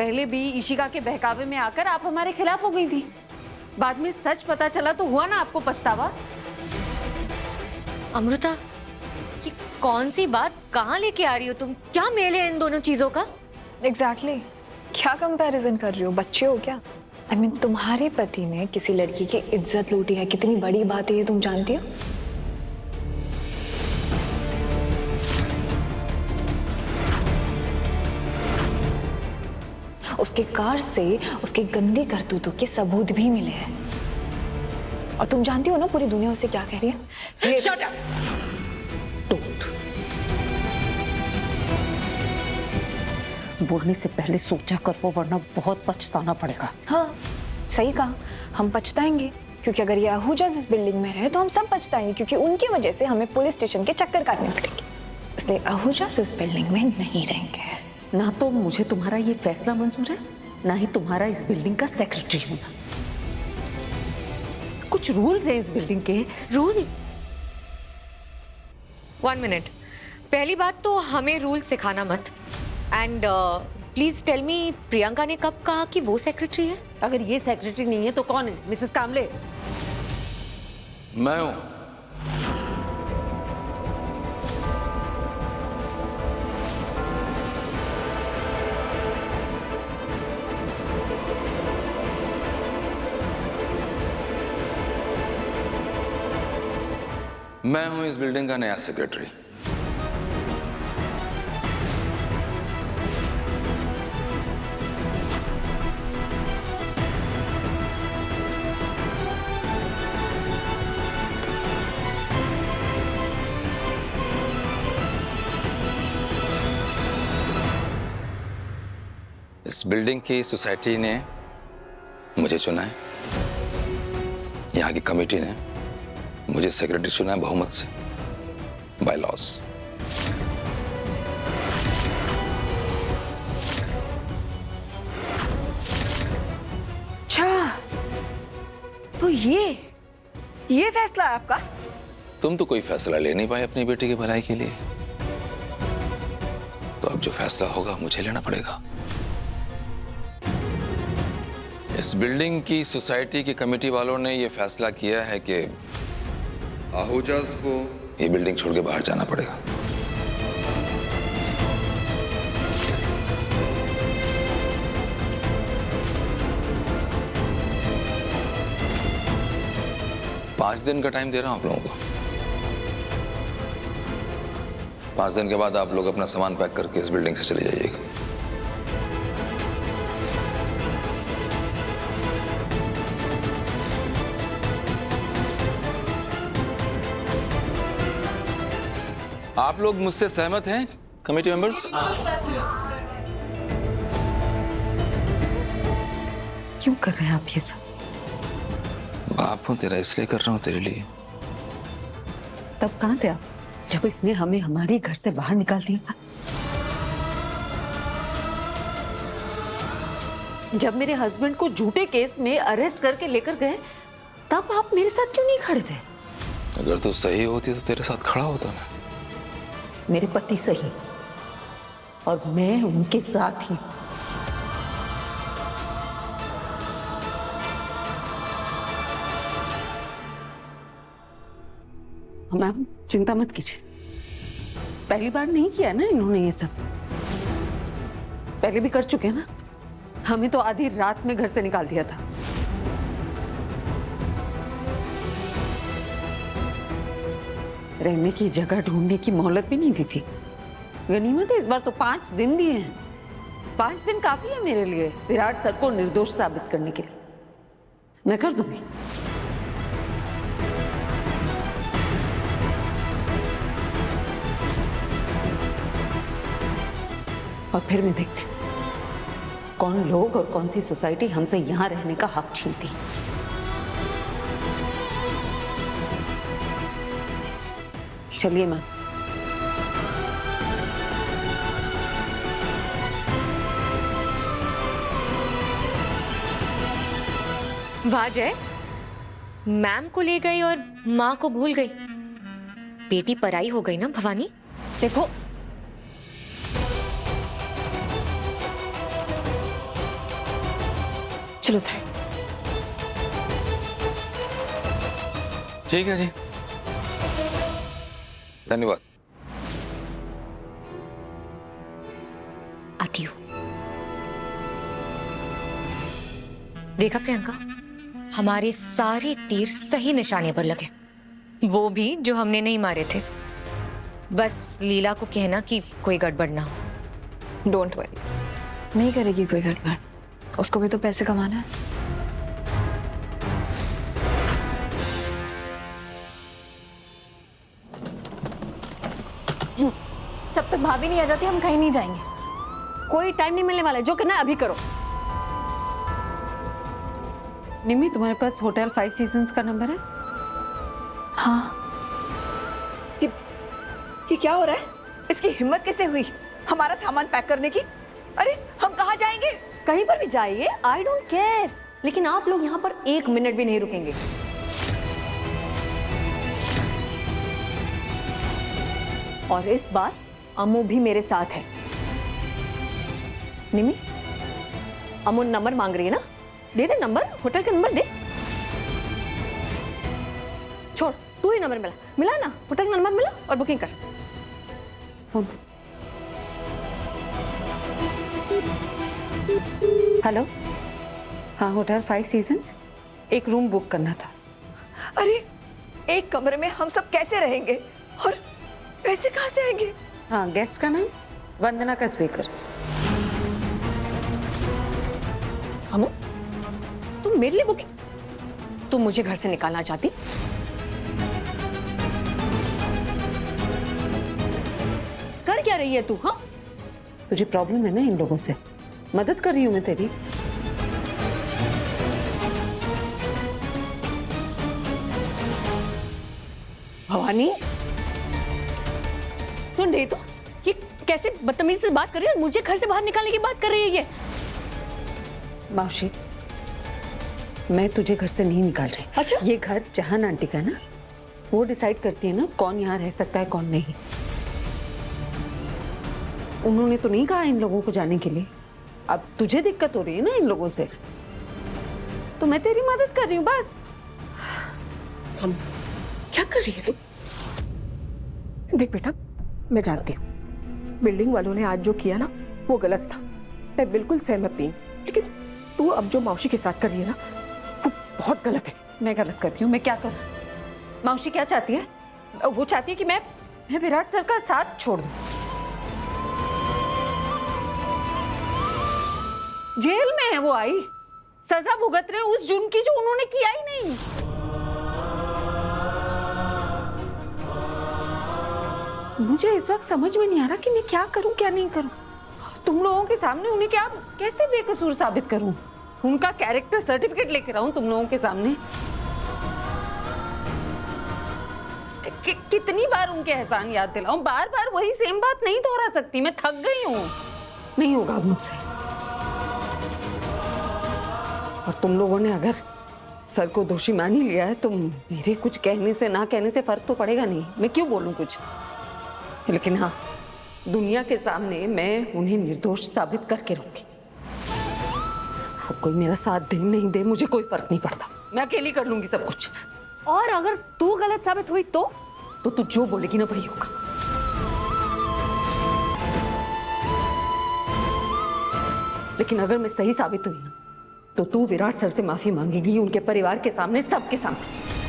पहले भी इशिका के बहकावे में आकर आप हमारे खिलाफ हो गई थी। बाद में सच पता चला तो हुआ ना आपको पछतावा। अमृता, ये कौन सी बात कहाँ लेके आ रही हो तुम? क्या मेल है इन दोनों चीजों का? एग्जैक्टली क्या कंपैरिजन कर रही हो? बच्चे हो क्या? आई मीन तुम्हारे पति ने किसी लड़की की इज्जत लूटी है, कितनी बड़ी बात है ये तुम जानती हो? उसके कार से उसकी गंदी करतूतों के सबूत भी मिले हैं। और तुम जानती हो ना पूरी दुनिया उसे क्या कह रही है? Shut up! बोलने से पहले सोचा करो वरना बहुत पछताना पड़ेगा। हाँ सही कहा, हम पछताएंगे क्योंकि अगर ये आहूजाज इस बिल्डिंग में रहे तो हम सब पछताएंगे क्योंकि उनकी वजह से हमें पुलिस स्टेशन के चक्कर काटने पड़ेंगे। इसलिए आहूजाज इस बिल्डिंग में नहीं रहेंगे। ना तो मुझे तुम्हारा ये फैसला मंजूर है, ना ही तुम्हारा इस बिल्डिंग का सेक्रेटरी होना। कुछ रूल्स हैं इस बिल्डिंग के। रूल? 1 मिनट। पहली बात तो हमें रूल सिखाना मत। And please tell me, Priyanka ने कब कहा कि वो सेक्रेटरी है? अगर ये सेक्रेटरी नहीं है तो कौन है? मिसेस कामले? मैं हूं। मैं हूं इस बिल्डिंग का नया सेक्रेटरी। इस बिल्डिंग की सोसाइटी ने मुझे चुना है, यहाँ की कमेटी ने मुझे सेक्रेटरी चुना है बहुमत से, बाय लॉस। अच्छा तो ये फैसला है आपका? तुम तो कोई फैसला ले नहीं पाए अपनी बेटी की भलाई के लिए, तो अब जो फैसला होगा मुझे लेना पड़ेगा। इस बिल्डिंग की सोसाइटी की कमेटी वालों ने यह फैसला किया है कि आहूजाज को ये बिल्डिंग छोड़ के बाहर जाना पड़ेगा। पांच दिन का टाइम दे रहा हूं आप लोगों को। 5 दिन के बाद आप लोग अपना सामान पैक करके इस बिल्डिंग से चले जाइएगा। आप लोग मुझसे सहमत हैं कमेटी मेंबर्स? क्यों कर रहे हैं आप ये सब? बाप हूं तेरा, इसलिए कर रहा हूं तेरे लिए। तब कहां थे आप जब इसने हमें हमारी घर से बाहर निकाल दिया था? जब मेरे हस्बैंड को झूठे केस में अरेस्ट करके लेकर गए तब आप मेरे साथ क्यों नहीं खड़े थे? अगर तू सही होती तो तेरे साथ खड़ा होता मैं। मेरे पति सही और मैं उनके साथ ही। मैम चिंता मत कीजिए, पहली बार नहीं किया ना इन्होंने ये सब, पहले भी कर चुके हैं ना। हमें तो आधी रात में घर से निकाल दिया था। रहने की जगह ढूंढने की मोहलत भी नहीं दी थी। गनीमत है इस बार तो 5 दिन दिए हैं। 5 दिन काफी है मेरे लिए विराट सर को निर्दोष साबित करने के लिए। मैं कर दूंगी। और फिर मैं देखती हूँ कौन लोग और कौन सी सोसाइटी हमसे यहां रहने का हक छीनती। चलिए मैम। वाह जय, मैम को ले गई और माँ को भूल गई। बेटी पराई हो गई ना भवानी। देखो चलो थाई। ठीक है जी, धन्यवाद। आती हूँ। देखा प्रियंका, हमारे सारे तीर सही निशाने पर लगे, वो भी जो हमने नहीं मारे थे। बस लीला को कहना कि कोई गड़बड़ ना हो। डोंट वरी, नहीं करेगी कोई गड़बड़, उसको भी तो पैसे कमाना है। जब तक भाभी नहीं आ जाती हम कहीं नहीं जाएंगे। कोई टाइम नहीं मिलने वाला है, जो करना है अभी करो। निमी, तुम्हारे पास होटल 5 सीजन्स का नंबर है? हाँ। ये क्या हो रहा है? इसकी हिम्मत कैसे हुई हमारा सामान पैक करने की? अरे हम कहाँ जाएंगे? कहीं पर भी जाइए, आई डोंट केयर, लेकिन आप लोग यहाँ पर 1 मिनट भी नहीं रुकेंगे। और इस बार अमू भी मेरे साथ है। निमी, अमू नंबर मांग रही है ना, दे दे नंबर, होटल का नंबर दे। छोड़, तू ही नंबर मिला ना, होटल का नंबर मिला और बुकिंग कर। फोन। हेलो, हाँ होटल 5 सीजन्स, एक रूम बुक करना था। अरे एक कमरे में हम सब कैसे रहेंगे और पैसे कहाँ से आएंगे? हाँ, गेस्ट का नाम वंदना का स्पीकर। अमू, तुम मेरे लिए बुकिंग? तुम मुझे घर से निकालना चाहती? कर क्या रही है तू? हाँ, तुझे प्रॉब्लम है ना इन लोगों से, मदद कर रही हूं मैं तेरी। भवानी, सुन रही तो ये कैसे बदतमीजी से बात कर रही है और मुझे घर से बाहर निकालने की बात कर रही है ये। मावशी, मैं तुझे घर से नहीं निकाल रही। अच्छा? ये घर जहान आंटी का है ना, वो डिसाइड करती है ना कौन यहाँ रह सकता है कौन नहीं। उन्होंने तो नहीं कहा इन लोगों को जाने के लिए। अब तुझे दिक्कत हो रही है ना इन लोगों से, तो मैं तेरी मदद कर रही हूँ बस। हम क्या कर रही है तू? देख बेटा, मैं जानती हूँ बिल्डिंग वालों ने आज जो किया ना वो गलत था, मैं बिल्कुल सहमत नहीं, लेकिन तू अब जो मौसी के साथ कर रही है ना वो बहुत गलत है। मैं गलत करती हूँ? मैं क्या करूँ? मावशी क्या चाहती है? वो चाहती है कि मैं विराट सर का साथ छोड़ दूँ। जेल में है वो, आई सजा भुगत रहे उस जुर्म की जो उन्होंने किया ही नहीं। मुझे इस वक्त समझ में नहीं आ रहा कि मैं क्या करूं क्या नहीं करूं। तुम लोगों के सामने उन्हें क्या कैसे बेकसूर साबित करूं? उनका कैरेक्टर सर्टिफिकेट लेकर आऊं तुम लोगों के सामने? कितनी बार उनके एहसान याद दिलाऊं? बार बार वही सेम बात नहीं दोहरा सकती, मैं थक गई हूं। नहीं होगा अब मुझसे। और तुम लोगों ने अगर सर को दोषी मान ही लिया है तो मेरे कुछ कहने से ना कहने से फर्क तो पड़ेगा नहीं। मैं क्यों बोलूं कुछ, लेकिन हाँ, दुनिया के सामने मैं उन्हें निर्दोष साबित करके रहूंगी। अब कोई मेरा साथ दे नहीं दे मुझे कोई फर्क नहीं पड़ता, मैं अकेली कर लूंगी सब कुछ। और अगर तू गलत साबित हुई तो तू जो बोलेगी ना वही होगा। लेकिन अगर मैं सही साबित हुई ना तो तू विराट सर से माफी मांगेगी, उनके परिवार के सामने, सबके सामने।